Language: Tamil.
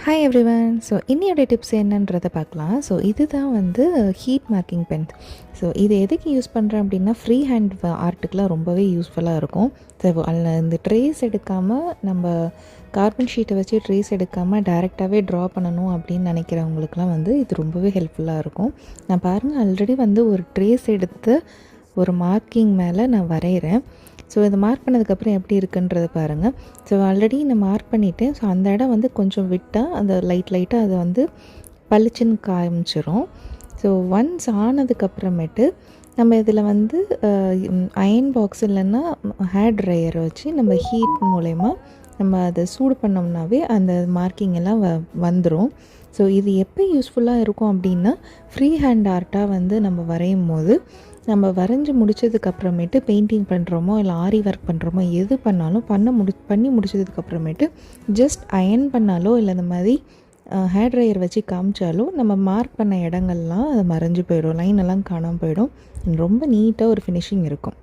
Hi everyone. ஸோ இன்னையோட டிப்ஸ் என்னன்றதை பார்க்கலாம். ஸோ இதுதான் வந்து ஹீட் மார்க்கிங் பென். ஸோ இது எதுக்கு யூஸ் பண்ணுறேன் அப்படின்னா, ஃப்ரீ ஹேண்ட் ஆர்ட்டுக்கெலாம் ரொம்பவே யூஸ்ஃபுல்லாக இருக்கும். ஸோ அதில் இந்த ட்ரேஸ் எடுக்காமல், நம்ம கார்பன் ஷீட்டை வச்சு ட்ரேஸ் எடுக்காமல் டேரெக்டாகவே ட்ரா பண்ணணும் அப்படின்னு நினைக்கிறவங்களுக்குலாம் வந்து இது ரொம்பவே ஹெல்ப்ஃபுல்லாக இருக்கும். நான் பாருங்கள், ஆல்ரெடி வந்து ஒரு ட்ரேஸ் எடுத்து ஒரு மார்க்கிங் மேலே நான் வரைகிறேன். ஸோ இதை மார்க் பண்ணதுக்கப்புறம் எப்படி இருக்குன்றதை பாருங்கள். ஸோ ஆல்ரெடி நான் மார்க் பண்ணிவிட்டேன். ஸோ அந்த இடம் வந்து கொஞ்சம் விட்டால் அந்த லைட்டாக அதை வந்து பளிச்சுன்னு காமிச்சிரும். ஸோ ஒன்ஸ் ஆனதுக்கப்புறமேட்டு நம்ம இதில் வந்து அயன் பாக்ஸ் இல்லைன்னா ஹேர் ட்ரையரை வச்சு நம்ம ஹீட் மூலயமா நம்ம அதை சூடு பண்ணோம்னாவே அந்த மார்க்கிங் எல்லாம் வந்துடும். ஸோ இது எப்போ யூஸ்ஃபுல்லாக இருக்கும் அப்படின்னா, ஃப்ரீ ஹேண்ட் ஆர்ட்டாக வந்து நம்ம வரையும் போது, நம்ம வரைஞ்சி முடித்ததுக்கப்புறமேட்டு பெயிண்டிங் பண்ணுறோமோ இல்லை ஆரி ஒர்க் பண்ணுறோமோ எது பண்ணாலும் பண்ணி முடிச்சதுக்கப்புறமேட்டு ஜஸ்ட் அயன் பண்ணாலோ இல்லை இந்த மாதிரி ஹேர் ட்ரையர் வச்சு காமிச்சாலோ நம்ம மார்க் பண்ண இடங்கள்லாம் அது மறைஞ்சு போயிடும், லைன் எல்லாம் காணாமல் போயிடும். ரொம்ப நீட்டாக ஒரு ஃபினிஷிங் இருக்கும்.